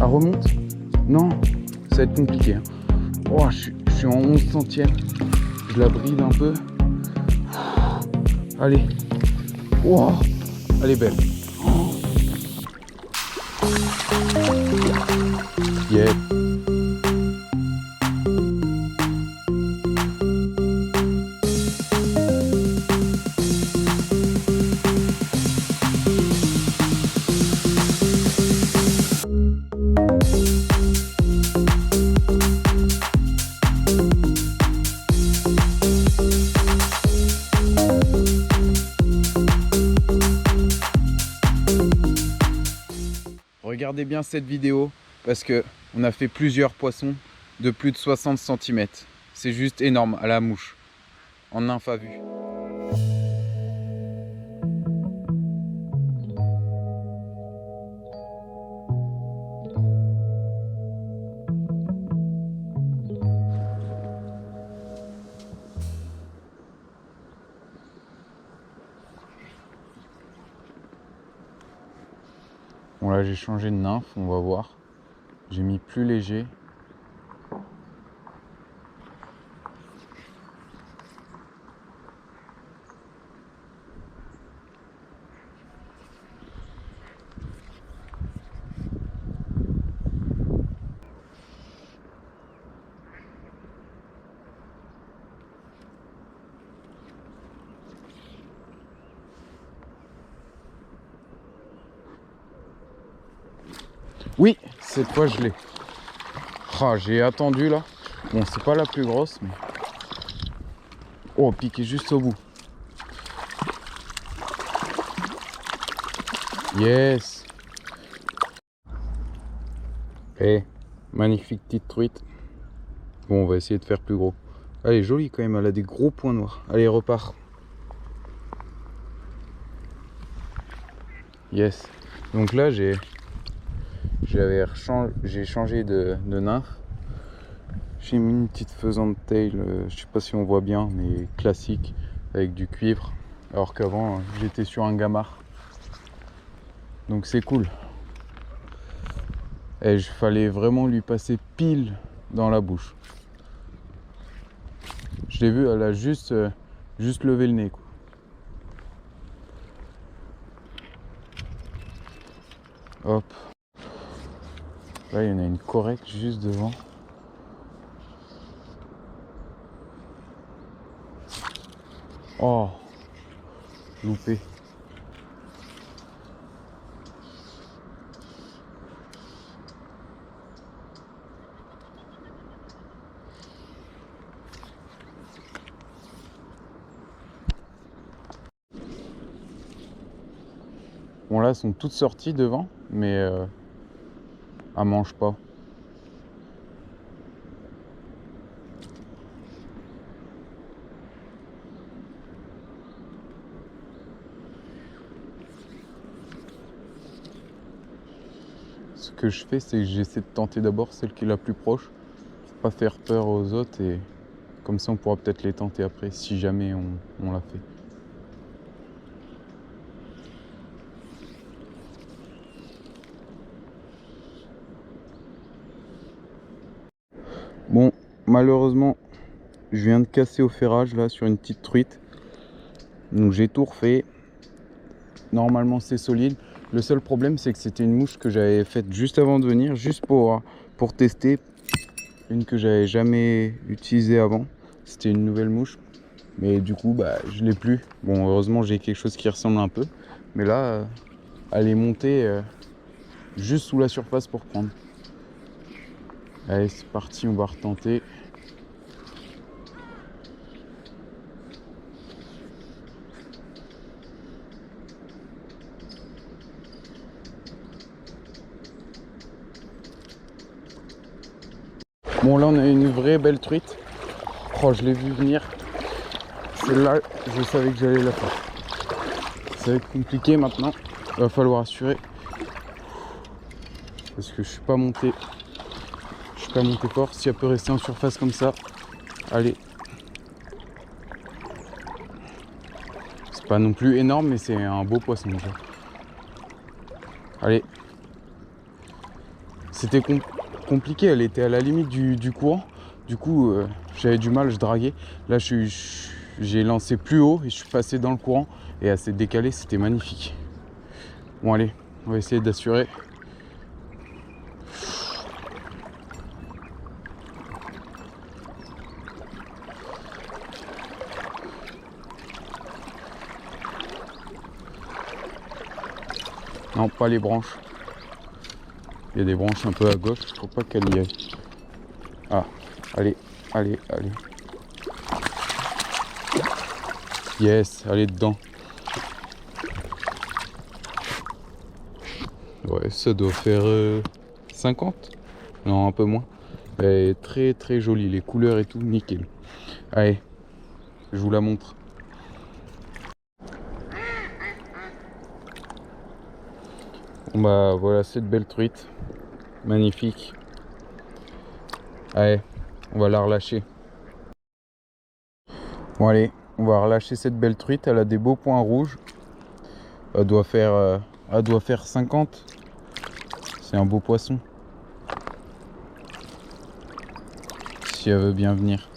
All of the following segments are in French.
remonte? Non, ça va être compliqué. Hein. Oh, je suis en 11 centièmes. Je la bride un peu. Allez. Oh, elle est belle. Oh. Yeah. Regardez bien cette vidéo parce que on a fait plusieurs poissons de plus de 60 cm. C'est juste énorme à la mouche, en nymphe à vue. Bon là j'ai changé de nymphe, on va voir. J'ai mis plus léger. Oui, cette fois je l'ai. Ah, j'ai attendu là. Bon, c'est pas la plus grosse, mais... Oh, piqué juste au bout. Yes. Eh, magnifique petite truite. Bon, on va essayer de faire plus gros. Elle est jolie quand même, elle a des gros points noirs. Allez, repart. Yes. Donc là, j'ai changé de nymphe. J'ai mis une petite faisante tail, je sais pas si on voit bien, mais classique, avec du cuivre. Alors qu'avant, j'étais sur un gamard. Donc c'est cool. Et il fallait vraiment lui passer pile dans la bouche. Je l'ai vu, elle a juste levé le nez, quoi. Hop. Là, il y en a une correcte juste devant. Oh, loupé. Bon là, elles sont toutes sorties devant, mais elles mangent pas. Ce que je fais, c'est que j'essaie de tenter d'abord celle qui est la plus proche, pour pas faire peur aux autres, et comme ça on pourra peut-être les tenter après, si jamais on l'a fait. Bon, malheureusement, je viens de casser au ferrage là sur une petite truite. Donc j'ai tout refait. Normalement c'est solide. Le seul problème c'est que c'était une mouche que j'avais faite juste avant de venir, juste pour tester. Une que j'avais jamais utilisée avant. C'était une nouvelle mouche. Mais du coup bah je l'ai plus. Bon heureusement j'ai quelque chose qui ressemble un peu. Mais là elle est montée juste sous la surface pour prendre. Allez c'est parti, on va retenter. Bon là on a une vraie belle truite. Oh je l'ai vu venir. Celle-là je savais que j'allais la faire. Ça va être compliqué maintenant. Il va falloir assurer. Parce que je suis pas monté. Je suis pas monté fort. Si elle peut rester en surface comme ça. Allez. C'est pas non plus énorme mais c'est un beau poisson déjà. Allez. c'était compliqué, elle était à la limite du courant. Du coup, j'avais du mal, je draguais. Là, j'ai lancé plus haut et je suis passé dans le courant. Et elle s'est décalée, c'était magnifique. Bon, allez, on va essayer d'assurer. Non, pas les branches. Il y a des branches un peu à gauche, il faut pas qu'elle y aille. Ah, allez, allez, allez. Yes, elle est dedans. Ouais, ça doit faire 50. Non, un peu moins. Elle est très très jolie, les couleurs et tout, nickel. Allez, je vous la montre. Bon bah voilà cette belle truite. Magnifique. Allez, on va la relâcher. Bon allez, on va relâcher cette belle truite. Elle a des beaux points rouges. Elle doit faire 50. C'est un beau poisson. Si elle veut bien venir.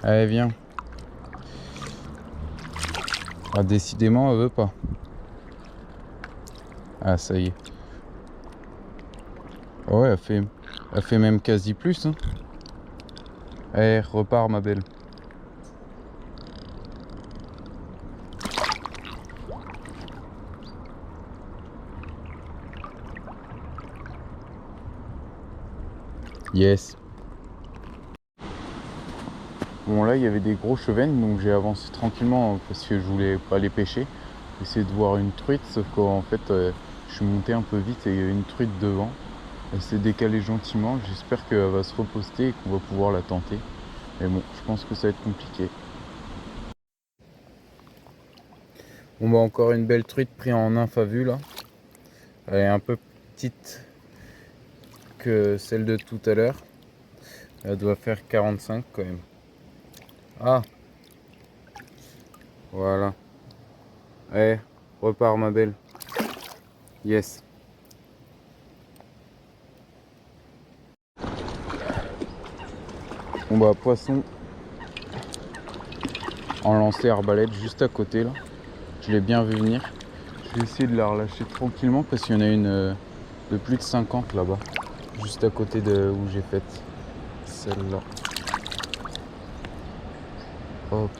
Allez, viens. Ah, décidément, elle veut pas. Ah, ça y est. Ouais, elle fait même quasi plus. Hein. Allez, repars, ma belle. Yes. Bon, là, il y avait des gros chevennes, donc j'ai avancé tranquillement parce que je voulais pas les pêcher. Essayer de voir une truite, sauf qu'en fait, je suis monté un peu vite et il y a une truite devant. Elle s'est décalée gentiment. J'espère qu'elle va se reposter et qu'on va pouvoir la tenter. Mais bon, je pense que ça va être compliqué. On va encore une belle truite prise en nymphe à vue là. Elle est un peu petite que celle de tout à l'heure. Elle doit faire 45 quand même. Ah, voilà. Allez, repars ma belle. Yes. Bon bah poisson en lancer arbalète juste à côté là. Je l'ai bien vu venir. Je vais essayer de la relâcher tranquillement parce qu'il y en a une de plus de 50 là-bas. Juste à côté de où j'ai fait celle-là. Hop.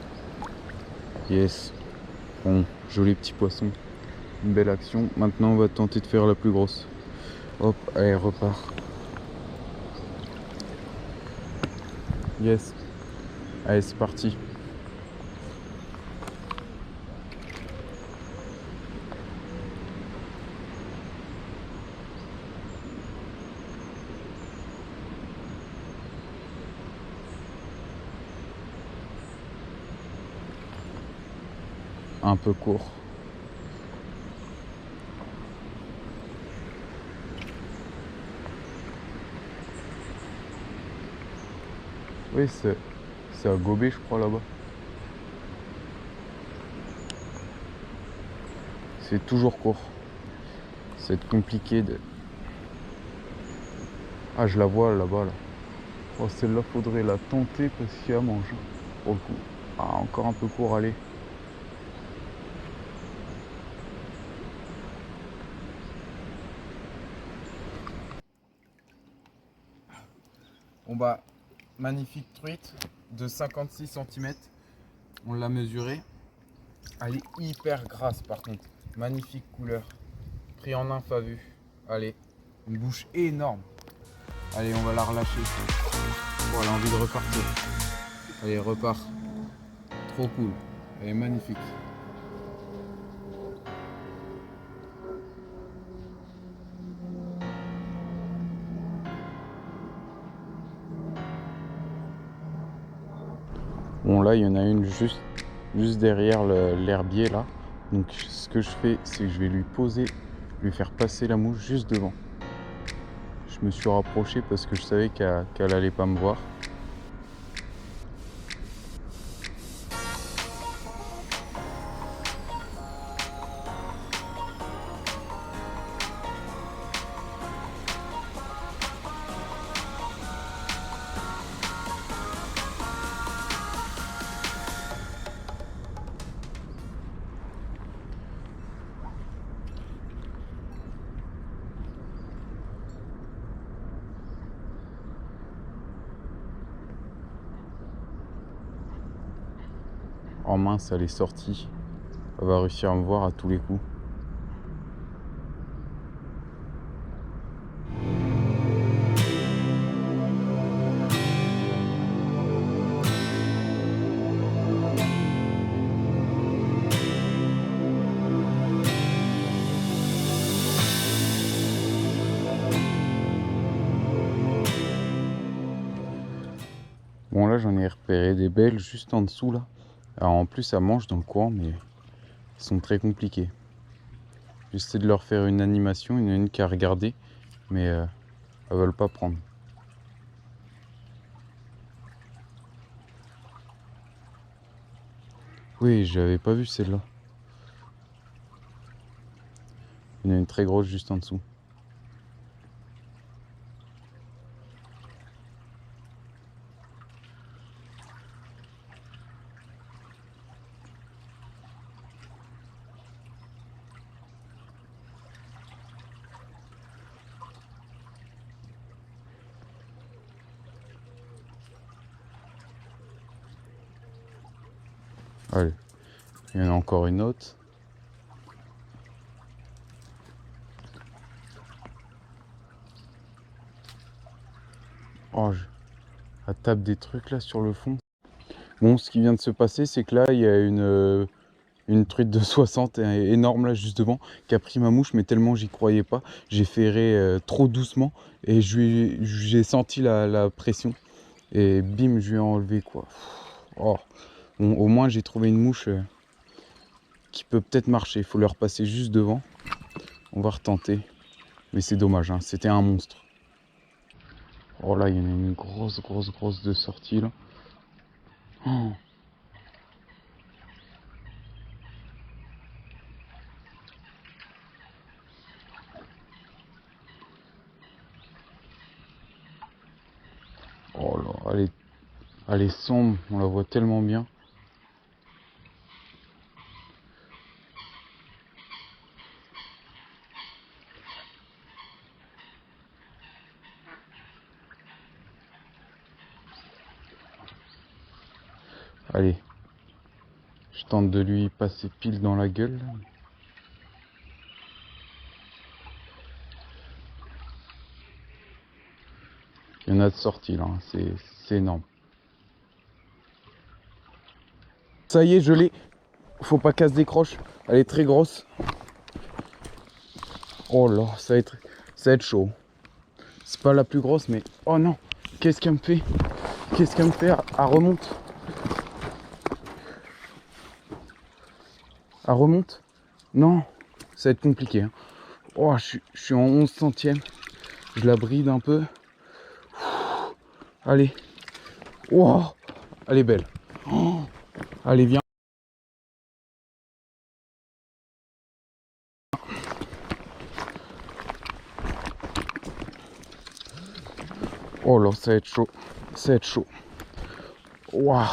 Yes. Bon, joli petit poisson. Une belle action. Maintenant on va tenter de faire la plus grosse. Hop, allez, repart. Yes. Allez, c'est parti. Un peu court. Oui, c'est à gober, je crois, là-bas. C'est toujours court. Ça va être compliqué de... Ah, je la vois là-bas, là. Oh, celle-là, faudrait la tenter parce qu'il y a à manger. Pour le coup. Ah, encore un peu court, allez. Bon bah, magnifique truite de 56 cm. On l'a mesurée. Elle est hyper grasse par contre. Magnifique couleur. Pris en nymphe à vue. Allez, une bouche énorme. Allez, on va la relâcher. Oh, elle a envie de repartir. Allez, repart. Trop cool. Elle est magnifique. Bon, là, il y en a une juste derrière l'herbier là. Donc, ce que je fais, c'est que je vais lui poser, lui faire passer la mouche juste devant. Je me suis rapproché parce que je savais qu'elle allait pas me voir. Oh mince, elle est sortie. Elle va réussir à me voir à tous les coups. Bon là j'en ai repéré des belles juste en dessous là. Alors en plus ça mange dans le coin mais elles sont très compliquées. J'essaie de leur faire une animation, il y en a une qui a regardé mais elles veulent pas prendre. Oui, j'avais pas vu celle-là. Il y en a une très grosse juste en dessous. Allez, il y en a encore une autre. Oh, elle tape des trucs là sur le fond. Bon, ce qui vient de se passer, c'est que là, il y a une truite de 60 énorme là juste devant qui a pris ma mouche, mais tellement j'y croyais pas, j'ai ferré trop doucement et j'ai senti la pression et bim, je lui ai enlevé quoi. Oh. Bon, au moins j'ai trouvé une mouche qui peut peut-être marcher. Il faut leur passer juste devant. On va retenter, mais c'est dommage, hein. C'était un monstre. Oh là, il y en a une grosse de sortie là. Oh. Oh là, elle est sombre, on la voit tellement bien. Allez, je tente de lui passer pile dans la gueule. Il y en a de sorties là, hein. C'est énorme. Ça y est, je l'ai. Faut pas qu'elle se décroche. Elle est très grosse. Oh là, ça va être chaud. C'est pas la plus grosse, mais oh non, qu'est-ce qu'elle me fait? Qu'est-ce qu'elle me fait? Elle remonte. Elle remonte. Non, ça va être compliqué, hein. Oh, je suis en 11 centièmes. Je la bride un peu. Allez. Oh, elle est belle. Oh, allez, viens. Oh là, ça va être chaud. Ça va être chaud. Waouh,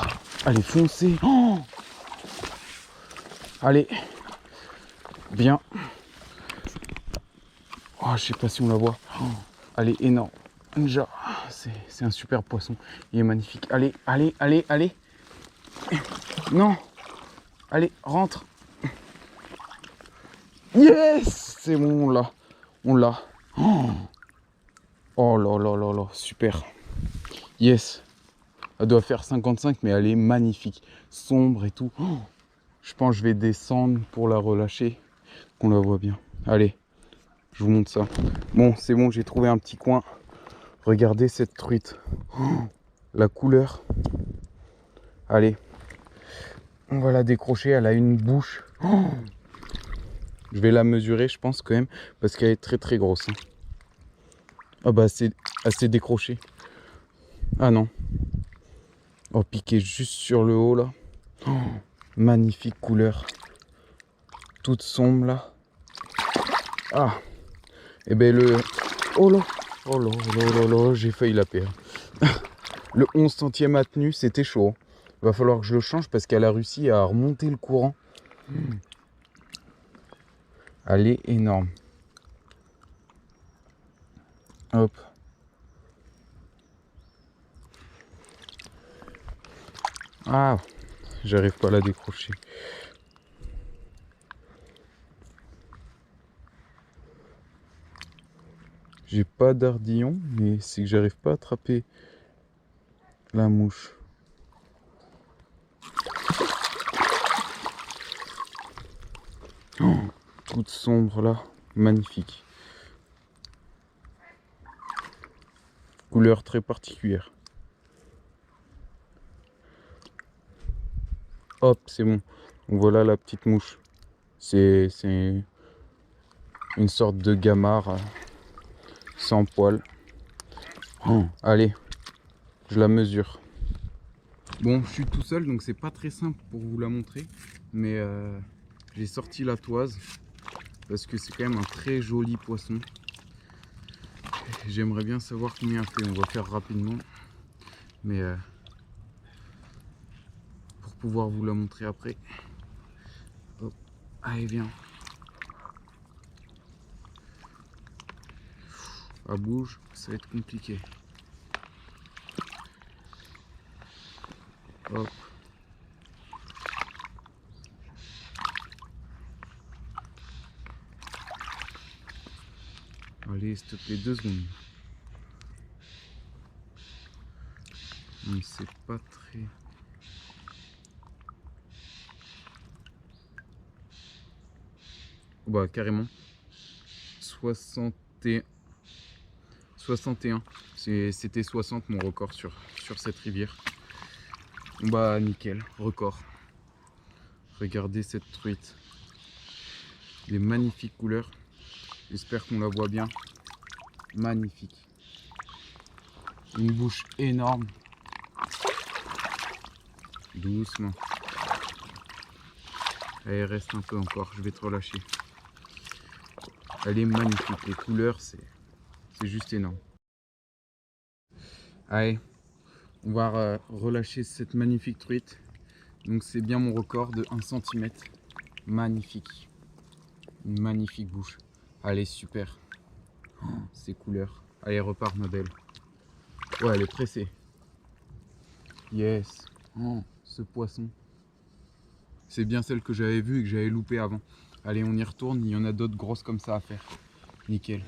allez, foncez. Oh, allez. Bien. Oh, je sais pas si on la voit. Oh, elle est énorme. Déjà, c'est un super poisson. Il est magnifique. Allez, allez, allez, allez. Non. Allez, rentre. Yes, c'est bon, on l'a. On l'a. Oh, oh là là là là, super. Yes. Elle doit faire 55, mais elle est magnifique. Sombre et tout. Oh, je pense que je vais descendre pour la relâcher. Qu'on la voit bien. Allez, je vous montre ça. Bon, c'est bon, j'ai trouvé un petit coin. Regardez cette truite. Oh, la couleur. Allez. On va la décrocher. Elle a une bouche. Oh, je vais la mesurer, je pense, quand même. Parce qu'elle est très grosse. Hein. Ah bah, elle s'est décrochée. Ah non. Oh, piqué juste sur le haut, là. Oh, magnifique couleur. Toute sombre, là. Ah. Et ben le... Oh là. Oh là là là là, j'ai failli la perdre. Le 11 centième a tenu, c'était chaud. Il va falloir que je le change parce qu'elle a réussi à remonter le courant. Elle est énorme. Hop. Ah. j'arrive pas à la décrocher. J'ai pas d'ardillon, mais c'est que j'arrive pas à attraper la mouche. Oh, toute sombre là, magnifique. Couleur très particulière. Hop, c'est bon. Donc voilà la petite mouche. C'est une sorte de gamard sans poils. Oh, allez, je la mesure. Bon, je suis tout seul, donc c'est pas très simple pour vous la montrer. Mais j'ai sorti la toise parce que c'est quand même un très joli poisson. J'aimerais bien savoir combien il fait. On va faire rapidement. Mais pour pouvoir vous la montrer après. Hop. Allez, viens. À bouge, ça va être compliqué. Hop. Allez, s'il te plaît, 2 secondes. C'est pas très... Bah, carrément. 61. 61. C'était 60 mon record sur cette rivière. Bah, nickel, record. Regardez cette truite. Des magnifiques couleurs. J'espère qu'on la voit bien. Magnifique. Une bouche énorme. Doucement. Allez, reste un peu encore, je vais te relâcher. Elle est magnifique, les couleurs, c'est juste énorme. Allez, on va relâcher cette magnifique truite. Donc c'est bien mon record de 1 cm. Magnifique. Une magnifique bouche. Allez, super. Oh, ces couleurs. Allez, repars ma belle. Ouais, elle est pressée. Yes. Oh, ce poisson. C'est bien celle que j'avais vue et que j'avais loupée avant. Allez, on y retourne. Il y en a d'autres grosses comme ça à faire. Nickel.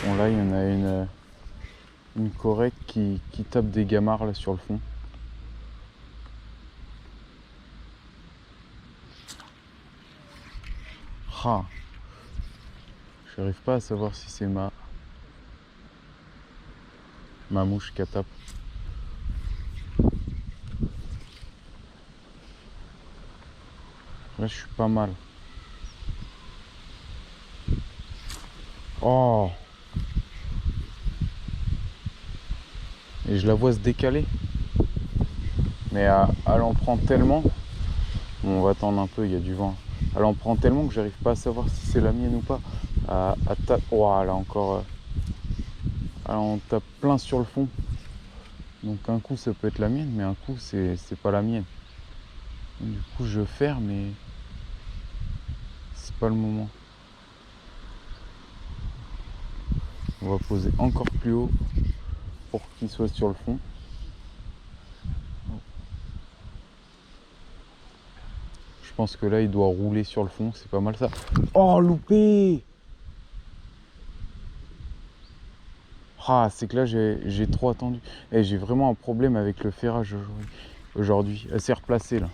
Bon, là, il y en a une correcte qui tape des gamards là sur le fond. Ah, j'arrive pas à savoir si c'est ma mouche qui tape. Là, je suis pas mal. Oh! Et je la vois se décaler. Mais elle en prend tellement. Bon, on va attendre un peu, il y a du vent. Elle en prend tellement que j'arrive pas à savoir si c'est la mienne ou pas. Oh, elle a encore. Elle en tape plein sur le fond. Donc un coup ça peut être la mienne, mais un coup c'est pas la mienne. Donc, du coup je ferme mais c'est pas le moment. On va poser encore plus haut pour qu'il soit sur le fond. Je pense que là il doit rouler sur le fond, c'est pas mal ça. Oh, loupé! Ah, c'est que là j'ai trop attendu. Et j'ai vraiment un problème avec le ferrage aujourd'hui. Elle s'est replacée là.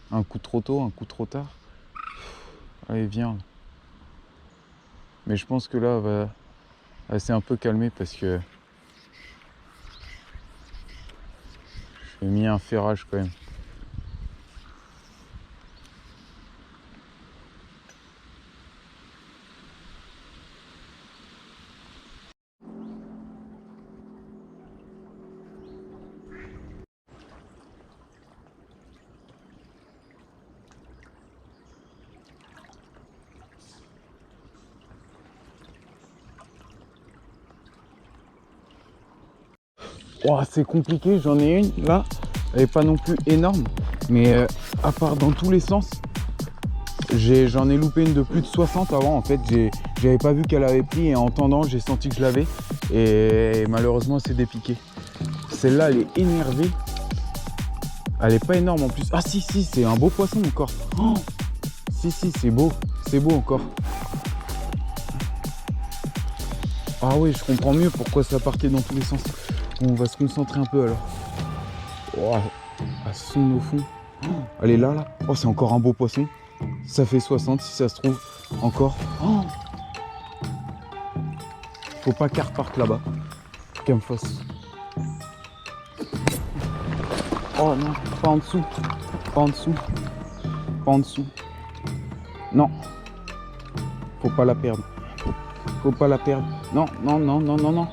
Un coup trop tôt, un coup trop tard. Allez, viens. Mais je pense que là elle s'est un peu calmée parce que j'ai mis un ferrage quand même. Oh, c'est compliqué, j'en ai une là. Elle est pas non plus énorme. Mais à part dans tous les sens, j'en ai loupé une de plus de 60 avant. En fait, j'avais pas vu qu'elle avait pris et en tendant, j'ai senti que je l'avais. Et malheureusement, c'est dépiqué. Celle-là, elle est énervée. Elle est pas énorme en plus. Ah si, si, c'est un beau poisson encore. Oh, si, si, c'est beau. C'est beau encore. Ah oui, je comprends mieux pourquoi ça partait dans tous les sens. On va se concentrer un peu alors. Oh, elle sonne au fond. Oh, elle est là, là. Oh, c'est encore un beau poisson. Ça fait 60 si ça se trouve. Encore. Oh, faut pas qu'elle reparte là-bas. Qu'elle me fasse. Oh non, pas en dessous. Pas en dessous. Pas en dessous. Non. Faut pas la perdre. Faut pas la perdre. Non, non, non, non, non, non.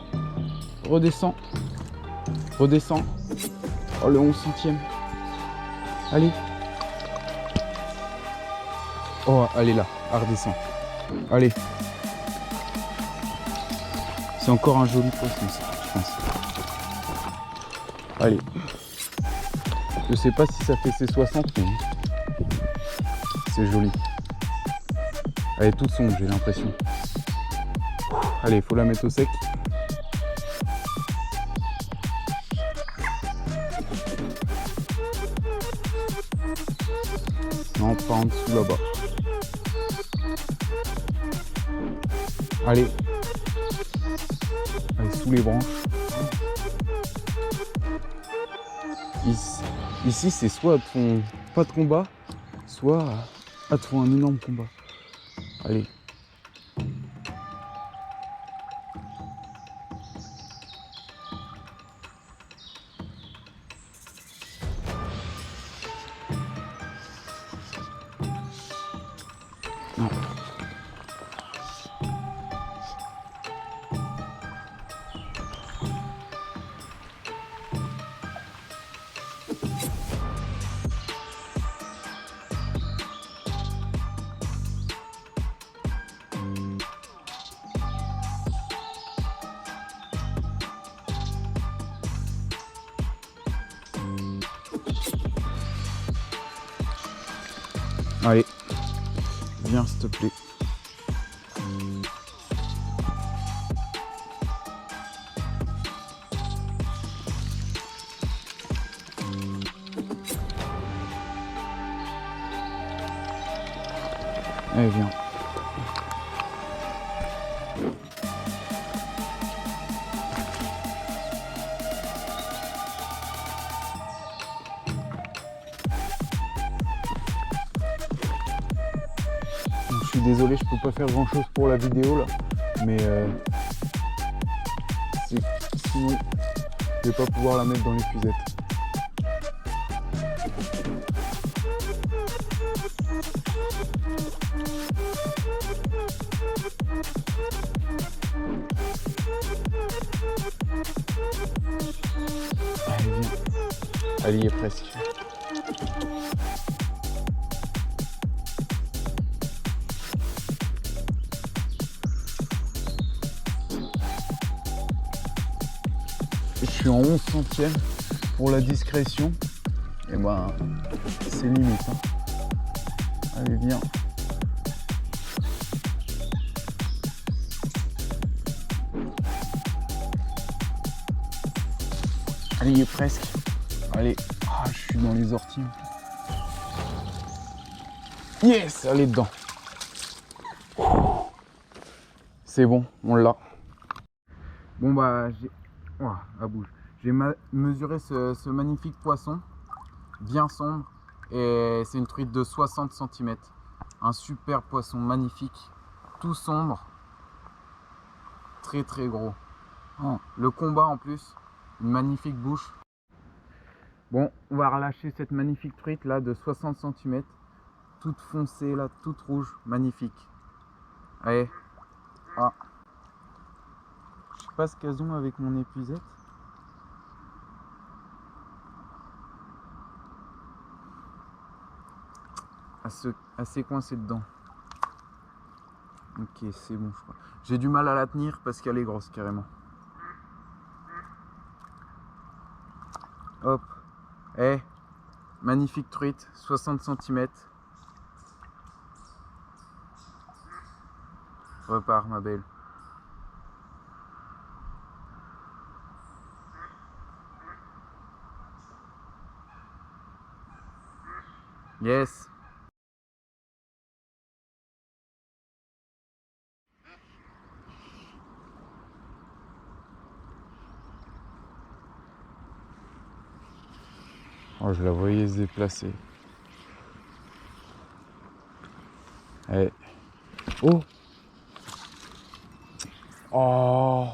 Redescends. Redescends. Oh, le 11 centième. Allez. Oh, elle est là. Elle redescend. Allez. C'est encore un joli poisson, ça, je pense. Allez. Je sais pas si ça fait ses 60, mais c'est joli. Elle est toute sombre, j'ai l'impression. Allez, il faut la mettre au sec. Non, pas en dessous là-bas. Allez. Allez, sous les branches. Ici c'est soit elles te font pas de combat, soit elles te font un énorme combat. Allez. Non. Allez, viens s'il te plaît. Allez, viens. Je suis désolé, je peux pas faire grand chose pour la vidéo là, mais sinon je vais pas pouvoir la mettre dans l'épuisette. Allez, viens. Elle y est presque. Je suis en 11 centièmes pour la discrétion. Et ben, c'est limite. Hein. Allez, viens. Allez, il est presque. Allez. Ah, je suis dans les orties. Yes, elle est dedans. C'est bon, on l'a. Bon bah, j'ai... Oh, elle bouge. J'ai mesuré ce magnifique poisson, bien sombre, et c'est une truite de 60 cm. Un super poisson magnifique, tout sombre, très très gros. Oh, le combat en plus, une magnifique bouche. Bon, on va relâcher cette magnifique truite là de 60 cm, toute foncée là, toute rouge, magnifique. Allez, ah. Je sais pas ce qu'elles ont avec mon épuisette. Assez coincée dedans. Ok, c'est bon, je crois. J'ai du mal à la tenir parce qu'elle est grosse carrément. Hop. Eh, magnifique truite, 60 cm. Repars ma belle. Yes. Oh, je la voyais se déplacer. Eh. Oh. Oh.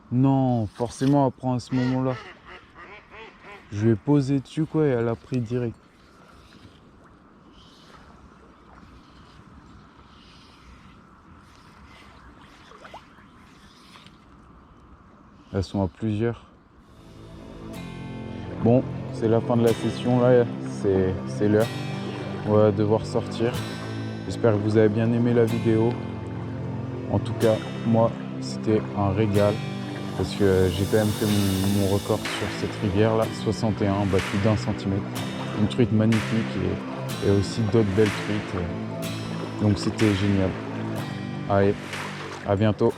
Non, forcément, elle prend à ce moment-là. Je lui ai posé dessus, quoi, et elle a pris direct. Elles sont à plusieurs. Bon, c'est la fin de la session, là, c'est l'heure. On va devoir sortir. J'espère que vous avez bien aimé la vidéo. En tout cas, moi, c'était un régal. Parce que j'ai quand même fait mon record sur cette rivière-là, 61, battu d'1 centimètre. Une truite magnifique et aussi d'autres belles truites. Donc c'était génial. Allez, à bientôt.